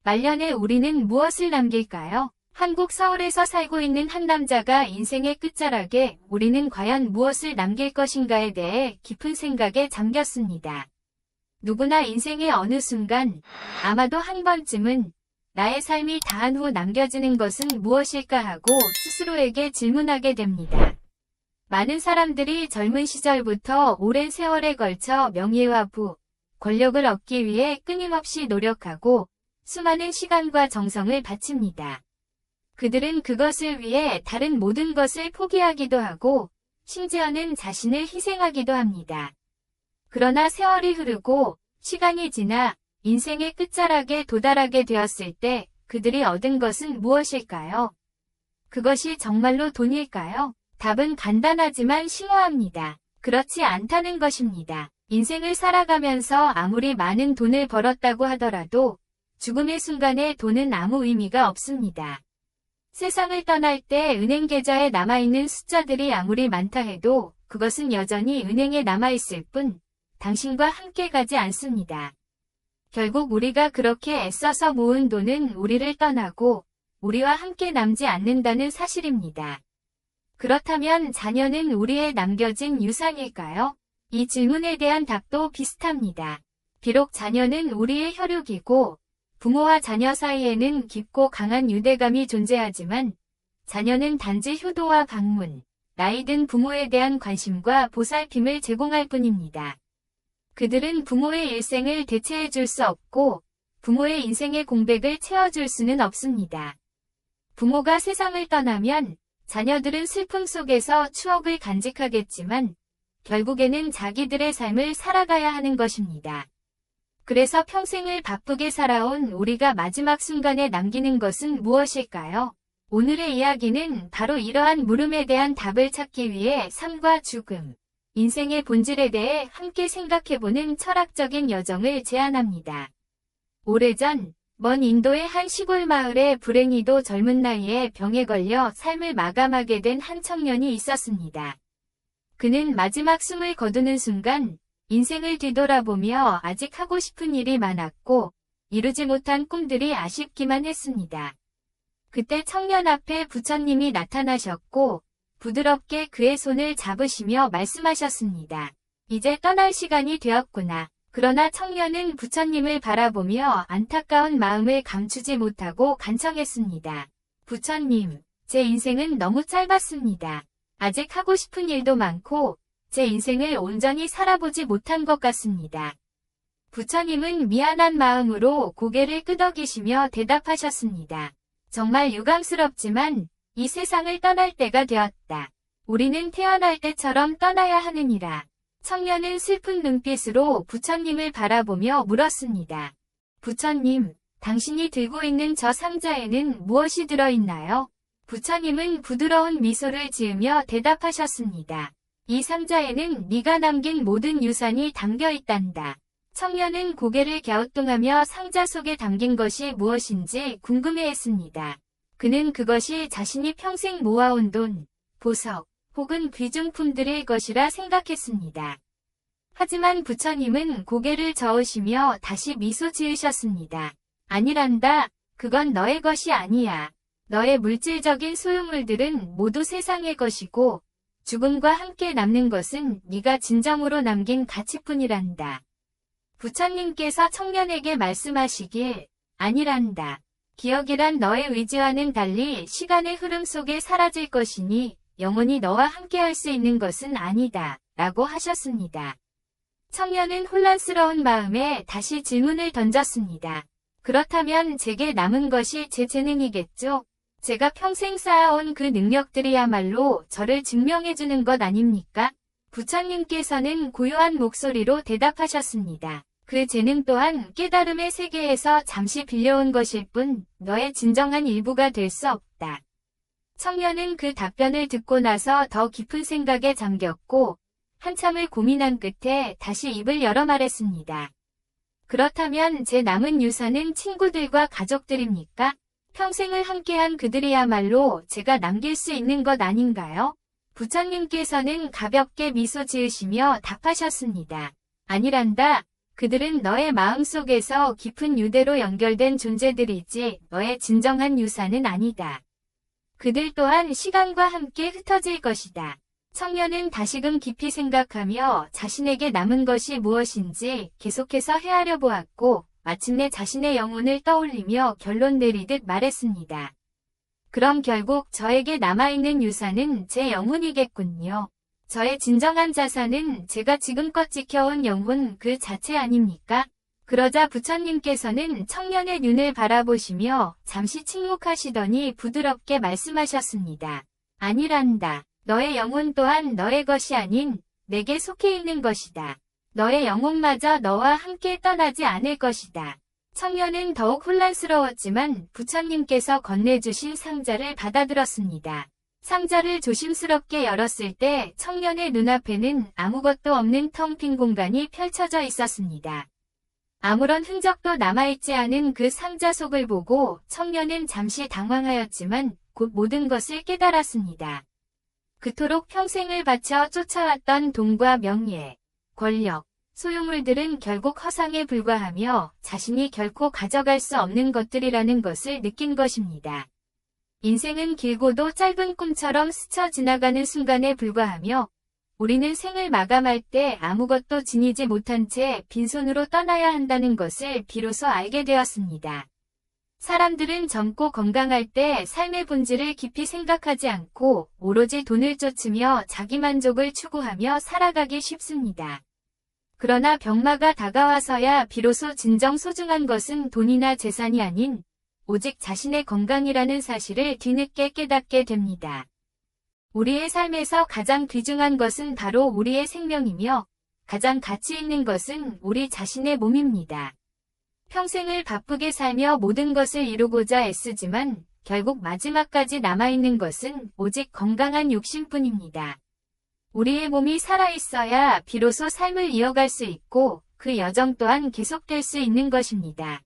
말년에 우리는 무엇을 남길까요? 한국 서울에서 살고 있는 한 남자가 인생의 끝자락에 우리는 과연 무엇을 남길 것인가에 대해 깊은 생각에 잠겼습니다. 누구나 인생의 어느 순간, 아마도 한 번쯤은 나의 삶이 다한 후 남겨지는 것은 무엇일까 하고 스스로에게 질문하게 됩니다. 많은 사람들이 젊은 시절부터 오랜 세월에 걸쳐 명예와 부, 권력을 얻기 위해 끊임없이 노력하고 수많은 시간과 정성을 바칩니다. 그들은 그것을 위해 다른 모든 것을 포기하기도 하고 심지어는 자신을 희생하기도 합니다. 그러나 세월이 흐르고 시간이 지나 인생의 끝자락에 도달하게 되었을 때 그들이 얻은 것은 무엇일까요? 그것이 정말로 돈일까요? 답은 간단하지만 심오합니다. 그렇지 않다는 것입니다. 인생을 살아가면서 아무리 많은 돈을 벌었다고 하더라도 죽음의 순간에 돈은 아무 의미가 없습니다. 세상을 떠날 때 은행 계좌에 남아있는 숫자들이 아무리 많다 해도 그것은 여전히 은행에 남아있을 뿐 당신과 함께 가지 않습니다. 결국 우리가 그렇게 애써서 모은 돈은 우리를 떠나고 우리와 함께 남지 않는다는 사실입니다. 그렇다면 자녀는 우리의 남겨진 유산일까요? 이 질문에 대한 답도 비슷합니다. 비록 자녀는 우리의 혈육이고 부모와 자녀 사이에는 깊고 강한 유대감이 존재하지만 자녀는 단지 효도와 방문, 나이든 부모에 대한 관심과 보살핌을 제공할 뿐입니다. 그들은 부모의 일생을 대체해 줄 수 없고 부모의 인생의 공백을 채워줄 수는 없습니다. 부모가 세상을 떠나면 자녀들은 슬픔 속에서 추억을 간직하겠지만 결국에는 자기들의 삶을 살아가야 하는 것입니다. 그래서 평생을 바쁘게 살아온 우리가 마지막 순간에 남기는 것은 무엇일까요? 오늘의 이야기는 바로 이러한 물음에 대한 답을 찾기 위해 삶과 죽음, 인생의 본질에 대해 함께 생각해보는 철학적인 여정을 제안합니다. 오래전 먼 인도의 한 시골 마을에 불행히도 젊은 나이에 병에 걸려 삶을 마감하게 된 한 청년이 있었습니다. 그는 마지막 숨을 거두는 순간 인생을 뒤돌아보며 아직 하고 싶은 일이 많았고 이루지 못한 꿈들이 아쉽기만 했습니다. 그때 청년 앞에 부처님이 나타나셨고 부드럽게 그의 손을 잡으시며 말씀하셨습니다. 이제 떠날 시간이 되었구나. 그러나 청년은 부처님을 바라보며 안타까운 마음을 감추지 못하고 간청했습니다. 부처님, 제 인생은 너무 짧았습니다. 아직 하고 싶은 일도 많고 제 인생을 온전히 살아보지 못한 것 같습니다. 부처님은 미안한 마음으로 고개를 끄덕이시며 대답하셨습니다. 정말 유감스럽지만 이 세상을 떠날 때가 되었다. 우리는 태어날 때처럼 떠나야 하느니라. 청년은 슬픈 눈빛으로 부처님을 바라보며 물었습니다. 부처님, 당신이 들고 있는 저 상자에는 무엇이 들어있나요? 부처님은 부드러운 미소를 지으며 대답하셨습니다. 이 상자에는 네가 남긴 모든 유산이 담겨 있단다. 청년은 고개를 갸우뚱하며 상자 속에 담긴 것이 무엇인지 궁금해했습니다. 그는 그것이 자신이 평생 모아온 돈, 보석, 혹은 귀중품들일 것이라 생각했습니다. 하지만 부처님은 고개를 저으시며 다시 미소 지으셨습니다. 아니란다. 그건 너의 것이 아니야. 너의 물질적인 소유물들은 모두 세상의 것이고 죽음과 함께 남는 것은 네가 진정으로 남긴 가치뿐이란다. 부처님께서 청년에게 말씀하시길 아니란다. 기억이란 너의 의지와는 달리 시간의 흐름 속에 사라질 것이니 영원히 너와 함께 할 수 있는 것은 아니다. 라고 하셨습니다. 청년은 혼란스러운 마음에 다시 질문을 던졌습니다. 그렇다면 제게 남은 것이 제 재능이겠죠? 제가 평생 쌓아온 그 능력들이야말로 저를 증명해주는 것 아닙니까? 부처님께서는 고요한 목소리로 대답하셨습니다. 그 재능 또한 깨달음의 세계에서 잠시 빌려온 것일 뿐 너의 진정한 일부가 될 수 없다. 청년은 그 답변을 듣고 나서 더 깊은 생각에 잠겼고 한참을 고민한 끝에 다시 입을 열어 말했습니다. 그렇다면 제 남은 유산은 친구들과 가족들입니까? 평생을 함께한 그들이야말로 제가 남길 수 있는 것 아닌가요? 부처님께서는 가볍게 미소 지으시며 답하셨습니다. 아니란다. 그들은 너의 마음속에서 깊은 유대로 연결된 존재들이지 너의 진정한 유산은 아니다. 그들 또한 시간과 함께 흩어질 것이다. 청년은 다시금 깊이 생각하며 자신에게 남은 것이 무엇인지 계속해서 헤아려 보았고 마침내 자신의 영혼을 떠올리며 결론 내리듯 말했습니다. 그럼 결국 저에게 남아있는 유산은 제 영혼이겠군요. 저의 진정한 자산은 제가 지금껏 지켜온 영혼 그 자체 아닙니까? 그러자 부처님께서는 청년의 눈을 바라보시며 잠시 침묵하시더니 부드럽게 말씀하셨습니다. 아니란다. 너의 영혼 또한 너의 것이 아닌 내게 속해 있는 것이다. 너의 영혼마저 너와 함께 떠나지 않을 것이다. 청년은 더욱 혼란스러웠지만 부처님께서 건네주신 상자를 받아들었습니다. 상자를 조심스럽게 열었을 때 청년의 눈앞에는 아무것도 없는 텅 빈 공간이 펼쳐져 있었습니다. 아무런 흔적도 남아있지 않은 그 상자 속을 보고 청년은 잠시 당황하였지만 곧 모든 것을 깨달았습니다. 그토록 평생을 바쳐 쫓아왔던 돈과 명예, 권력, 소유물들은 결국 허상에 불과하며 자신이 결코 가져갈 수 없는 것들이라는 것을 느낀 것입니다. 인생은 길고도 짧은 꿈처럼 스쳐 지나가는 순간에 불과하며 우리는 생을 마감할 때 아무것도 지니지 못한 채 빈손으로 떠나야 한다는 것을 비로소 알게 되었습니다. 사람들은 젊고 건강할 때 삶의 본질을 깊이 생각하지 않고 오로지 돈을 쫓으며 자기만족을 추구하며 살아가기 쉽습니다. 그러나 병마가 다가와서야 비로소 진정 소중한 것은 돈이나 재산이 아닌 오직 자신의 건강이라는 사실을 뒤늦게 깨닫게 됩니다. 우리의 삶에서 가장 귀중한 것은 바로 우리의 생명이며 가장 가치 있는 것은 우리 자신의 몸입니다. 평생을 바쁘게 살며 모든 것을 이루고자 애쓰지만 결국 마지막까지 남아있는 것은 오직 건강한 욕심뿐입니다. 우리의 몸이 살아있어야 비로소 삶을 이어갈 수 있고 그 여정 또한 계속될 수 있는 것입니다.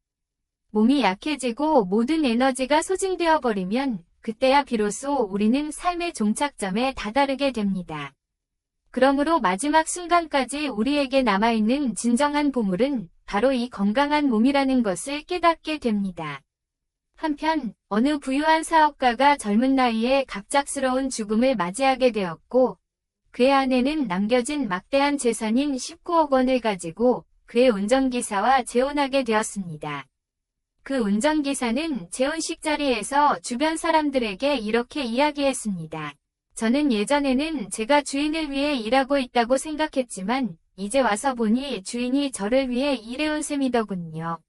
몸이 약해지고 모든 에너지가 소진되어 버리면 그때야 비로소 우리는 삶의 종착점에 다다르게 됩니다. 그러므로 마지막 순간까지 우리에게 남아있는 진정한 보물은 바로 이 건강한 몸이라는 것을 깨닫게 됩니다. 한편 어느 부유한 사업가가 젊은 나이에 갑작스러운 죽음을 맞이하게 되었고 그의 아내는 남겨진 막대한 재산인 19억 원을 가지고 그의 운전기사와 재혼하게 되었습니다. 그 운전기사는 재혼식 자리에서 주변 사람들에게 이렇게 이야기했습니다. 저는 예전에는 제가 주인을 위해 일하고 있다고 생각했지만 이제 와서 보니 주인이 저를 위해 일해온 셈이더군요.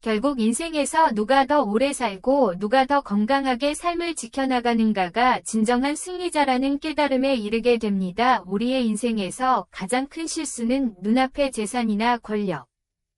결국 인생에서 누가 더 오래 살고 누가 더 건강하게 삶을 지켜나가는가가 진정한 승리자라는 깨달음에 이르게 됩니다. 우리의 인생에서 가장 큰 실수는 눈앞의 재산이나 권력,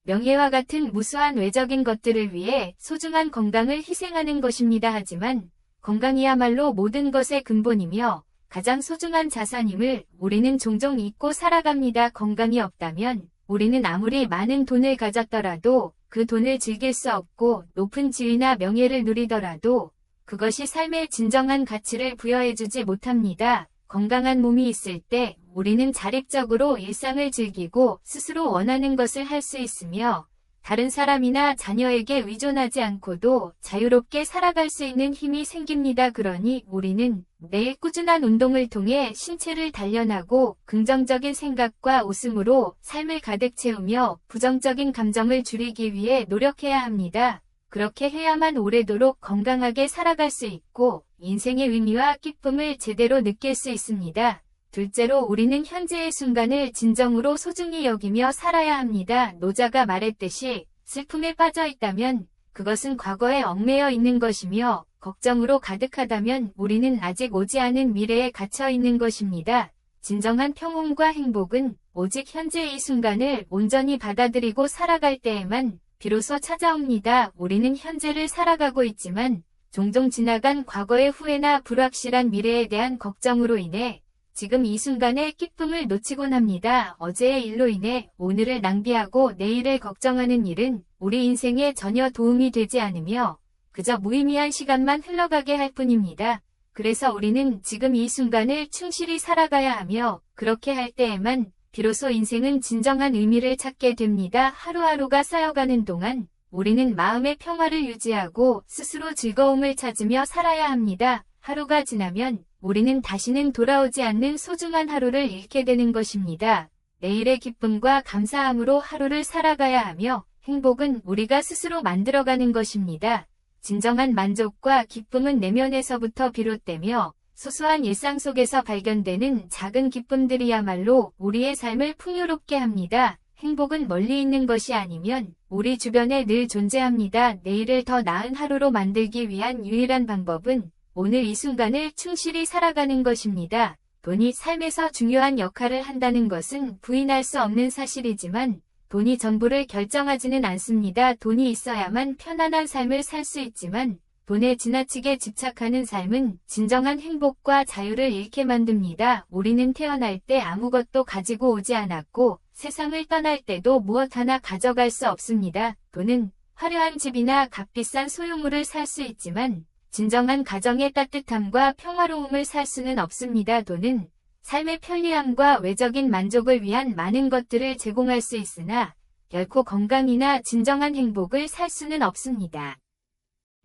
명예와 같은 무수한 외적인 것들을 위해 소중한 건강을 희생하는 것입니다. 하지만 건강이야말로 모든 것의 근본이며 가장 소중한 자산임을 우리는 종종 잊고 살아갑니다. 건강이 없다면 우리는 아무리 많은 돈을 가졌더라도 그 돈을 즐길 수 없고 높은 지위나 명예를 누리더라도 그것이 삶의 진정한 가치를 부여해주지 못합니다. 건강한 몸이 있을 때 우리는 자립적으로 일상을 즐기고 스스로 원하는 것을 할 수 있으며 다른 사람이나 자녀에게 의존하지 않고도 자유롭게 살아갈 수 있는 힘이 생깁니다. 그러니 우리는 매일 꾸준한 운동을 통해 신체를 단련하고 긍정적인 생각과 웃음으로 삶을 가득 채우며 부정적인 감정을 줄이기 위해 노력해야 합니다. 그렇게 해야만 오래도록 건강하게 살아갈 수 있고 인생의 의미와 기쁨을 제대로 느낄 수 있습니다. 둘째로 우리는 현재의 순간을 진정으로 소중히 여기며 살아야 합니다. 노자가 말했듯이 슬픔에 빠져 있다면 그것은 과거에 얽매여 있는 것이며 걱정으로 가득하다면 우리는 아직 오지 않은 미래에 갇혀 있는 것입니다. 진정한 평온과 행복은 오직 현재 이 순간을 온전히 받아들이고 살아갈 때에만 비로소 찾아옵니다. 우리는 현재를 살아가고 있지만 종종 지나간 과거의 후회나 불확실한 미래에 대한 걱정으로 인해 지금 이 순간의 기쁨을 놓치곤 합니다. 어제의 일로 인해 오늘을 낭비하고 내일을 걱정하는 일은 우리 인생에 전혀 도움이 되지 않으며 그저 무의미한 시간만 흘러가게 할 뿐입니다. 그래서 우리는 지금 이 순간을 충실히 살아가야 하며 그렇게 할 때에만 비로소 인생은 진정한 의미를 찾게 됩니다. 하루하루가 쌓여가는 동안 우리는 마음의 평화를 유지하고 스스로 즐거움을 찾으며 살아야 합니다. 하루가 지나면 우리는 다시는 돌아오지 않는 소중한 하루를 잃게 되는 것입니다. 내일의 기쁨과 감사함으로 하루를 살아가야 하며 행복은 우리가 스스로 만들어가는 것입니다. 진정한 만족과 기쁨은 내면에서부터 비롯되며 소소한 일상 속에서 발견되는 작은 기쁨들이야말로 우리의 삶을 풍요롭게 합니다. 행복은 멀리 있는 것이 아니면 우리 주변에 늘 존재합니다. 내일을 더 나은 하루로 만들기 위한 유일한 방법은 오늘 이 순간을 충실히 살아가는 것입니다. 돈이 삶에서 중요한 역할을 한다는 것은 부인할 수 없는 사실이지만 돈이 전부를 결정하지는 않습니다. 돈이 있어야만 편안한 삶을 살 수 있지만 돈에 지나치게 집착하는 삶은 진정한 행복과 자유를 잃게 만듭니다. 우리는 태어날 때 아무것도 가지고 오지 않았고 세상을 떠날 때도 무엇 하나 가져갈 수 없습니다. 돈은 화려한 집이나 값비싼 소유물을 살 수 있지만 진정한 가정의 따뜻함과 평화로움을 살 수는 없습니다. 돈은 삶의 편리함과 외적인 만족을 위한 많은 것들을 제공할 수 있으나 결코 건강이나 진정한 행복을 살 수는 없습니다.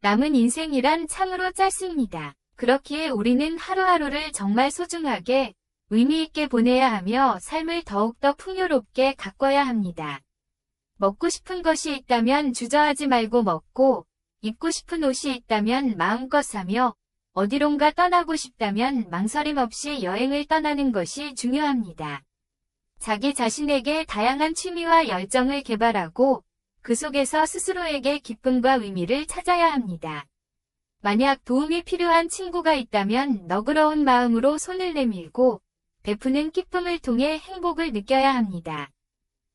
남은 인생이란 참으로 짧습니다. 그렇기에 우리는 하루하루를 정말 소중하게 의미 있게 보내야 하며 삶을 더욱더 풍요롭게 가꿔야 합니다. 먹고 싶은 것이 있다면 주저하지 말고 먹고 입고 싶은 옷이 있다면 마음껏 사며 어디론가 떠나고 싶다면 망설임 없이 여행을 떠나는 것이 중요합니다. 자기 자신에게 다양한 취미와 열정을 개발하고 그 속에서 스스로에게 기쁨과 의미를 찾아야 합니다. 만약 도움이 필요한 친구가 있다면 너그러운 마음으로 손을 내밀고 베푸는 기쁨을 통해 행복을 느껴야 합니다.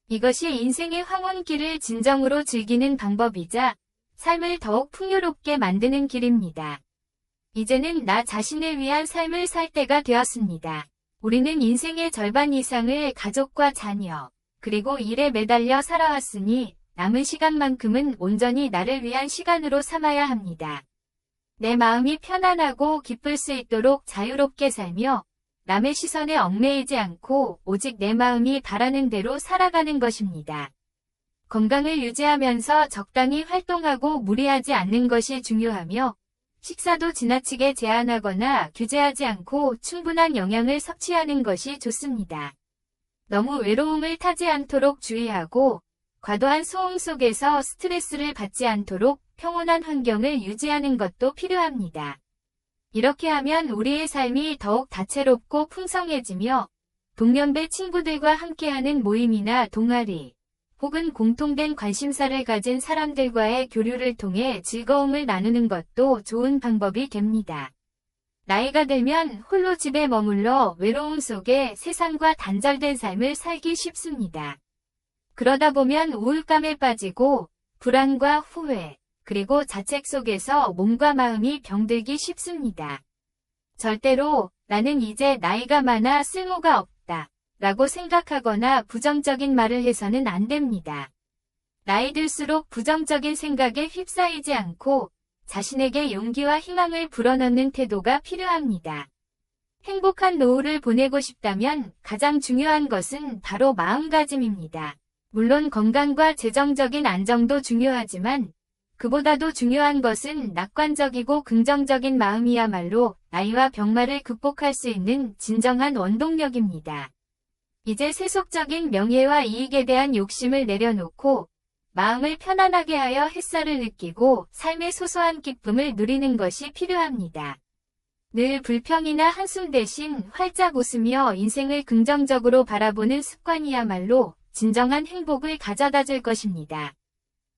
이것이 인생의 황혼길을 진정으로 즐기는 방법이자 삶을 더욱 풍요롭게 만드는 길입니다. 이제는 나 자신을 위한 삶을 살 때가 되었습니다. 우리는 인생의 절반 이상을 가족과 자녀, 그리고 일에 매달려 살아왔으니 남은 시간만큼은 온전히 나를 위한 시간으로 삼아야 합니다. 내 마음이 편안하고 기쁠 수 있도록 자유롭게 살며 남의 시선에 얽매이지 않고 오직 내 마음이 바라는 대로 살아가는 것입니다. 건강을 유지하면서 적당히 활동하고 무리하지 않는 것이 중요하며 식사도 지나치게 제한하거나 규제하지 않고 충분한 영양을 섭취하는 것이 좋습니다. 너무 외로움을 타지 않도록 주의하고 과도한 소음 속에서 스트레스를 받지 않도록 평온한 환경을 유지하는 것도 필요합니다. 이렇게 하면 우리의 삶이 더욱 다채롭고 풍성해지며 동년배 친구들과 함께하는 모임이나 동아리, 혹은 공통된 관심사를 가진 사람들과의 교류를 통해 즐거움을 나누는 것도 좋은 방법이 됩니다. 나이가 들면 홀로 집에 머물러 외로움 속에 세상과 단절된 삶을 살기 쉽습니다. 그러다 보면 우울감에 빠지고 불안과 후회, 그리고 자책 속에서 몸과 마음이 병들기 쉽습니다. 절대로 나는 이제 나이가 많아 쓸모가 없다 라고 생각하거나 부정적인 말을 해서는 안 됩니다. 나이 들수록 부정적인 생각에 휩싸이지 않고 자신에게 용기와 희망을 불어넣는 태도가 필요합니다. 행복한 노후를 보내고 싶다면 가장 중요한 것은 바로 마음가짐입니다. 물론 건강과 재정적인 안정도 중요하지만 그보다도 중요한 것은 낙관적이고 긍정적인 마음이야말로 나이와 병마를 극복할 수 있는 진정한 원동력입니다. 이제 세속적인 명예와 이익에 대한 욕심을 내려놓고 마음을 편안하게 하여 햇살을 느끼고 삶의 소소한 기쁨을 누리는 것이 필요합니다. 늘 불평이나 한숨 대신 활짝 웃으며 인생을 긍정적으로 바라보는 습관이야말로 진정한 행복을 가져다 줄 것입니다.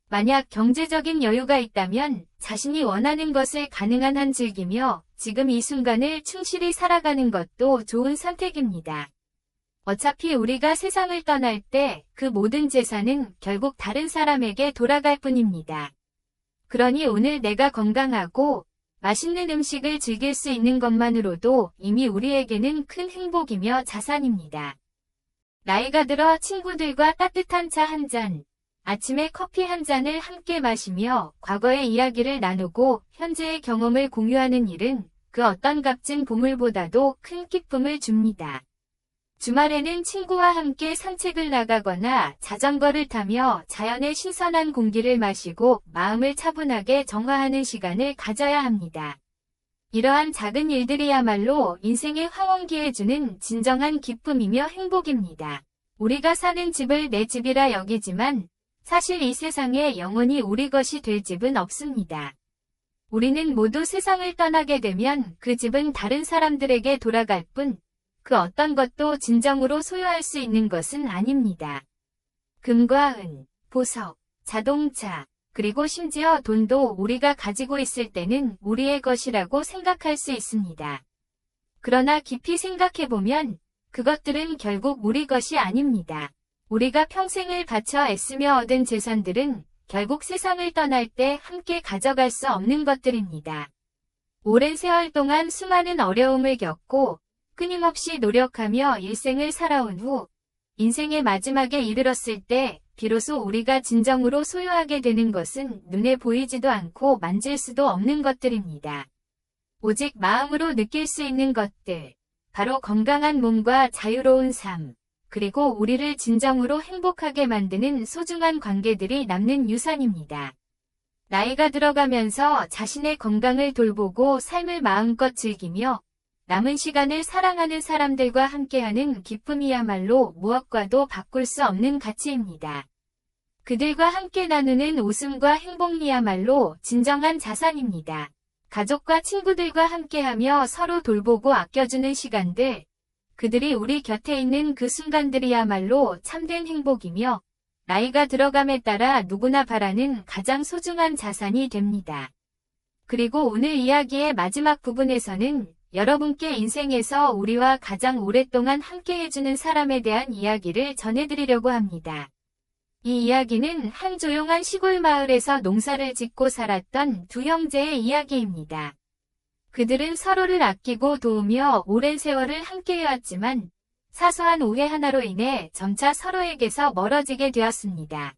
만약 경제적인 여유가 있다면 자신이 원하는 것을 가능한 한 즐기며 지금 이 순간을 충실히 살아가는 것도 좋은 선택입니다. 어차피 우리가 세상을 떠날 때 그 모든 재산은 결국 다른 사람에게 돌아갈 뿐입니다. 그러니 오늘 내가 건강하고 맛있는 음식을 즐길 수 있는 것만으로도 이미 우리에게는 큰 행복이며 자산입니다. 나이가 들어 친구들과 따뜻한 차 한 잔, 아침에 커피 한 잔을 함께 마시며 과거의 이야기를 나누고 현재의 경험을 공유하는 일은 그 어떤 값진 보물보다도 큰 기쁨을 줍니다. 주말에는 친구와 함께 산책을 나가거나 자전거를 타며 자연의 신선한 공기를 마시고 마음을 차분하게 정화하는 시간을 가져야 합니다. 이러한 작은 일들이야말로 인생의 황혼기에 주는 진정한 기쁨이며 행복입니다. 우리가 사는 집을 내 집이라 여기지만 사실 이 세상에 영원히 우리 것이 될 집은 없습니다. 우리는 모두 세상을 떠나게 되면 그 집은 다른 사람들에게 돌아갈 뿐 그 어떤 것도 진정으로 소유할 수 있는 것은 아닙니다. 금과 은, 보석, 자동차, 그리고 심지어 돈도 우리가 가지고 있을 때는 우리의 것이라고 생각할 수 있습니다. 그러나 깊이 생각해보면 그것들은 결국 우리 것이 아닙니다. 우리가 평생을 바쳐 애쓰며 얻은 재산들은 결국 세상을 떠날 때 함께 가져갈 수 없는 것들입니다. 오랜 세월 동안 수많은 어려움을 겪고 끊임없이 노력하며 일생을 살아온 후 인생의 마지막에 이르렀을 때 비로소 우리가 진정으로 소유하게 되는 것은 눈에 보이지도 않고 만질 수도 없는 것들입니다. 오직 마음으로 느낄 수 있는 것들, 바로 건강한 몸과 자유로운 삶, 그리고 우리를 진정으로 행복하게 만드는 소중한 관계들이 남는 유산입니다. 나이가 들어가면서 자신의 건강을 돌보고 삶을 마음껏 즐기며 남은 시간을 사랑하는 사람들과 함께하는 기쁨이야말로 무엇과도 바꿀 수 없는 가치입니다. 그들과 함께 나누는 웃음과 행복이야말로 진정한 자산입니다. 가족과 친구들과 함께하며 서로 돌보고 아껴주는 시간들, 그들이 우리 곁에 있는 그 순간들이야말로 참된 행복이며 나이가 들어감에 따라 누구나 바라는 가장 소중한 자산이 됩니다. 그리고 오늘 이야기의 마지막 부분에서는 여러분께 인생에서 우리와 가장 오랫동안 함께 해주는 사람에 대한 이야기를 전해드리려고 합니다. 이 이야기는 한 조용한 시골 마을에서 농사를 짓고 살았던 두 형제의 이야기입니다. 그들은 서로를 아끼고 도우며 오랜 세월을 함께해왔지만 사소한 오해 하나로 인해 점차 서로에게서 멀어지게 되었습니다.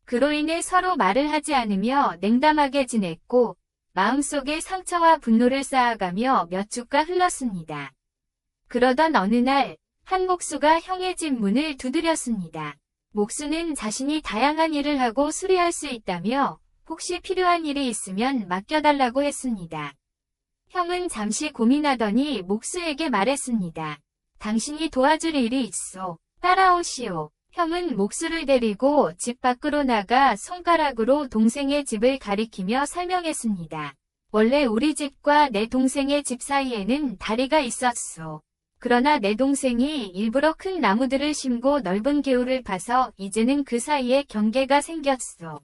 그로 인해 서로 말을 하지 않으며 냉담하게 지냈고 마음속에 상처와 분노를 쌓아가며 몇 주가 흘렀습니다. 그러던 어느 날 한 목수가 형의 집 문을 두드렸습니다. 목수는 자신이 다양한 일을 하고 수리할 수 있다며 혹시 필요한 일이 있으면 맡겨달라고 했습니다. 형은 잠시 고민하더니 목수에게 말했습니다. 당신이 도와줄 일이 있어. 따라오시오. 형은 목수를 데리고 집 밖으로 나가 손가락으로 동생의 집을 가리키며 설명했습니다. 원래 우리 집과 내 동생의 집 사이에는 다리가 있었소. 그러나 내 동생이 일부러 큰 나무들을 심고 넓은 개울을 파서 이제는 그 사이에 경계가 생겼소.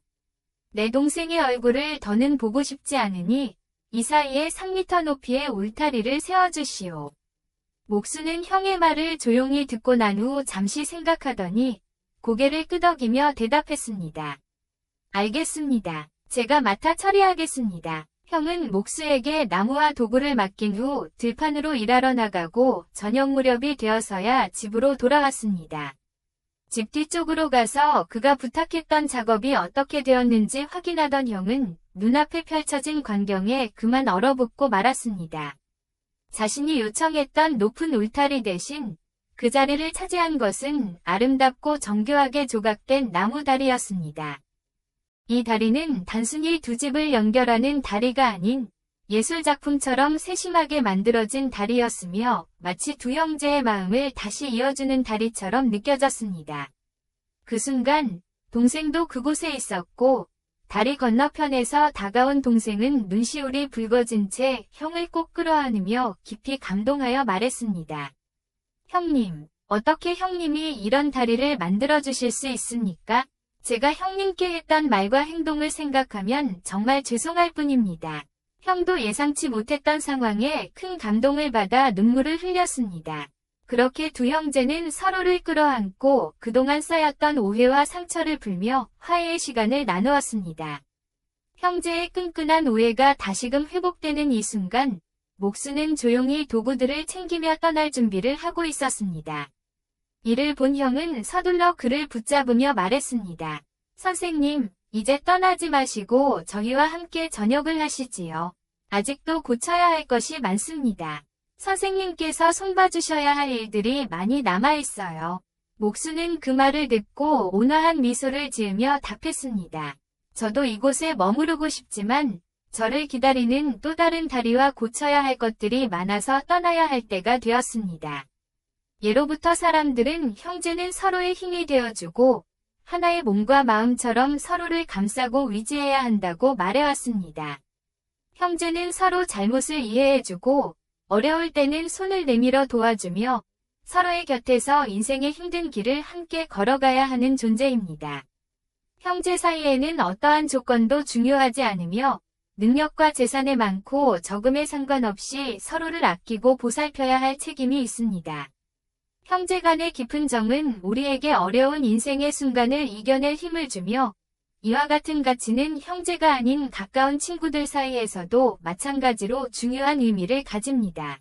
내 동생의 얼굴을 더는 보고 싶지 않으니 이 사이에 3m 높이의 울타리를 세워주시오. 목수는 형의 말을 조용히 듣고 난 후 잠시 생각하더니 고개를 끄덕이며 대답했습니다. 알겠습니다. 제가 맡아 처리하겠습니다. 형은 목수에게 나무와 도구를 맡긴 후 들판으로 일하러 나가고 저녁 무렵이 되어서야 집으로 돌아왔습니다. 집 뒤쪽으로 가서 그가 부탁했던 작업이 어떻게 되었는지 확인하던 형은 눈앞에 펼쳐진 광경에 그만 얼어붙고 말았습니다. 자신이 요청했던 높은 울타리 대신 그 자리를 차지한 것은 아름답고 정교하게 조각된 나무 다리였습니다. 이 다리는 단순히 두 집을 연결하는 다리가 아닌 예술작품처럼 세심하게 만들어진 다리였으며 마치 두 형제의 마음을 다시 이어주는 다리처럼 느껴졌습니다. 그 순간 동생도 그곳에 있었고 다리 건너편에서 다가온 동생은 눈시울이 붉어진 채 형을 꼭 끌어안으며 깊이 감동하여 말했습니다. 형님, 어떻게 형님이 이런 다리를 만들어주실 수 있습니까? 제가 형님께 했던 말과 행동을 생각하면 정말 죄송할 뿐입니다. 형도 예상치 못했던 상황에 큰 감동을 받아 눈물을 흘렸습니다. 그렇게 두 형제는 서로를 끌어안고 그동안 쌓였던 오해와 상처를 풀며 화해의 시간을 나누었습니다. 형제의 끈끈한 오해가 다시금 회복되는 이 순간 목수는 조용히 도구들을 챙기며 떠날 준비를 하고 있었습니다. 이를 본 형은 서둘러 그를 붙잡으며 말했습니다. 선생님, 이제 떠나지 마시고 저희와 함께 저녁을 하시지요. 아직도 고쳐야 할 것이 많습니다. 선생님께서 손봐주셔야 할 일들이 많이 남아있어요. 목수는 그 말을 듣고 온화한 미소를 지으며 답했습니다. 저도 이곳에 머무르고 싶지만 저를 기다리는 또 다른 다리와 고쳐야 할 것들이 많아서 떠나야 할 때가 되었습니다. 예로부터 사람들은 형제는 서로의 힘이 되어주고 하나의 몸과 마음처럼 서로를 감싸고 위지해야 한다고 말해왔습니다. 형제는 서로 잘못을 이해해주고 어려울 때는 손을 내밀어 도와주며 서로의 곁에서 인생의 힘든 길을 함께 걸어가야 하는 존재입니다. 형제 사이에는 어떠한 조건도 중요하지 않으며 능력과 재산에 많고 적음에 상관없이 서로를 아끼고 보살펴야 할 책임이 있습니다. 형제 간의 깊은 정은 우리에게 어려운 인생의 순간을 이겨낼 힘을 주며 이와 같은 가치는 형제가 아닌 가까운 친구들 사이에서도 마찬가지로 중요한 의미를 가집니다.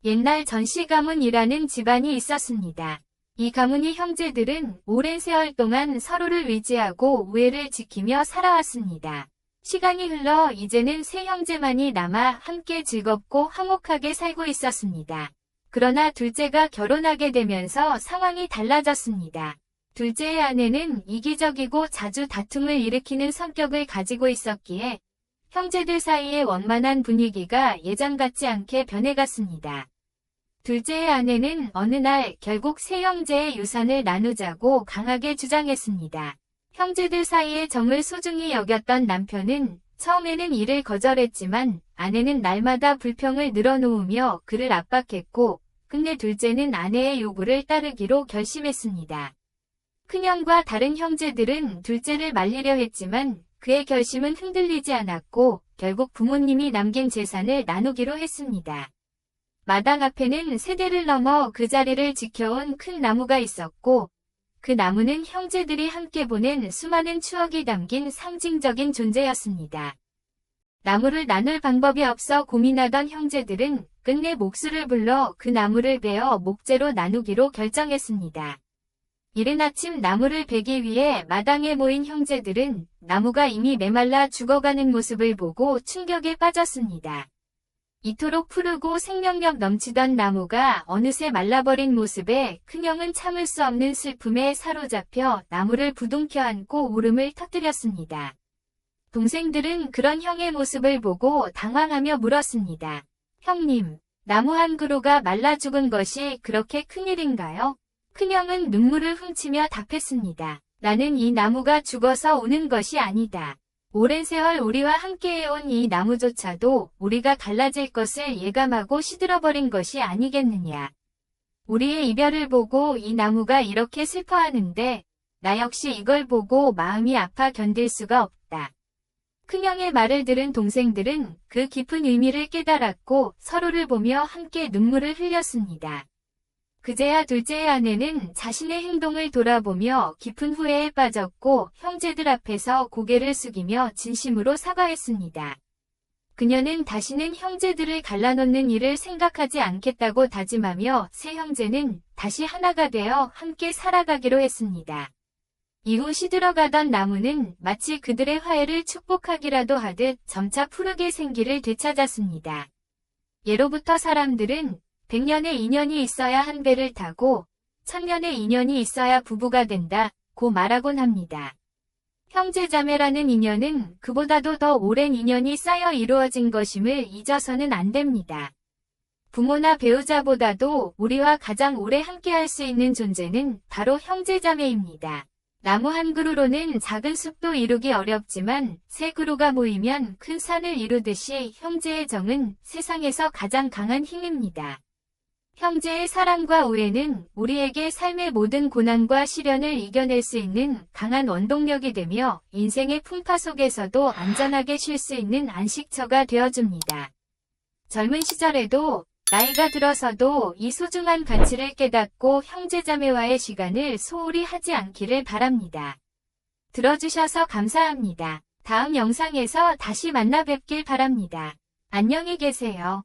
옛날 전씨 가문이라는 집안이 있었습니다. 이 가문의 형제들은 오랜 세월 동안 서로를 위지하고 우애를 지키며 살아왔습니다. 시간이 흘러 이제는 세 형제만이 남아 함께 즐겁고 화목하게 살고 있었습니다. 그러나 둘째가 결혼하게 되면서 상황이 달라졌습니다. 둘째의 아내는 이기적이고 자주 다툼을 일으키는 성격을 가지고 있었기에 형제들 사이의 원만한 분위기가 예전 같지 않게 변해갔습니다. 둘째의 아내는 어느 날 결국 세 형제의 유산을 나누자고 강하게 주장했습니다. 형제들 사이의 정을 소중히 여겼던 남편은 처음에는 이를 거절했지만 아내는 날마다 불평을 늘어놓으며 그를 압박했고 끝내 둘째는 아내의 요구를 따르기로 결심했습니다. 큰형과 다른 형제들은 둘째를 말리려 했지만 그의 결심은 흔들리지 않았고 결국 부모님이 남긴 재산을 나누기로 했습니다. 마당 앞에는 세대를 넘어 그 자리를 지켜온 큰 나무가 있었고 그 나무는 형제들이 함께 보낸 수많은 추억이 담긴 상징적인 존재였습니다. 나무를 나눌 방법이 없어 고민하던 형제들은 끝내 목수를 불러 그 나무를 베어 목재로 나누기로 결정했습니다. 이른 아침 나무를 베기 위해 마당에 모인 형제들은 나무가 이미 메말라 죽어가는 모습을 보고 충격에 빠졌습니다. 이토록 푸르고 생명력 넘치던 나무가 어느새 말라버린 모습에 큰형은 참을 수 없는 슬픔에 사로잡혀 나무를 부둥켜 안고 울음을 터뜨렸습니다. 동생들은 그런 형의 모습을 보고 당황하며 물었습니다. 형님, 나무 한 그루가 말라 죽은 것이 그렇게 큰일인가요? 큰형은 눈물을 훔치며 답했습니다. 나는 이 나무가 죽어서 우는 것이 아니다. 오랜 세월 우리와 함께해온 이 나무조차도 우리가 갈라질 것을 예감하고 시들어버린 것이 아니겠느냐. 우리의 이별을 보고 이 나무가 이렇게 슬퍼하는데 나 역시 이걸 보고 마음이 아파 견딜 수가 없다. 큰형의 말을 들은 동생들은 그 깊은 의미를 깨달았고 서로를 보며 함께 눈물을 흘렸습니다. 그제야 둘째의 아내는 자신의 행동을 돌아보며 깊은 후회에 빠졌고 형제들 앞에서 고개를 숙이며 진심으로 사과했습니다. 그녀는 다시는 형제들을 갈라놓는 일을 생각하지 않겠다고 다짐하며 세 형제는 다시 하나가 되어 함께 살아가기로 했습니다. 이후 시들어가던 나무는 마치 그들의 화해를 축복하기라도 하듯 점차 푸르게 생기를 되찾았습니다. 예로부터 사람들은 100년의 인연이 있어야 한 배를 타고 1000년의 인연이 있어야 부부가 된다고 말하곤 합니다. 형제자매라는 인연은 그보다도 더 오랜 인연이 쌓여 이루어진 것임을 잊어서는 안 됩니다. 부모나 배우자보다도 우리와 가장 오래 함께할 수 있는 존재는 바로 형제자매입니다. 나무 한 그루로는 작은 숲도 이루기 어렵지만 세 그루가 모이면 큰 산을 이루듯이 형제의 정은 세상에서 가장 강한 힘입니다. 형제의 사랑과 우애는 우리에게 삶의 모든 고난과 시련을 이겨낼 수 있는 강한 원동력이 되며 인생의 풍파 속에서도 안전하게 쉴 수 있는 안식처가 되어줍니다. 젊은 시절에도 나이가 들어서도 이 소중한 가치를 깨닫고 형제자매와의 시간을 소홀히 하지 않기를 바랍니다. 들어주셔서 감사합니다. 다음 영상에서 다시 만나 뵙길 바랍니다. 안녕히 계세요.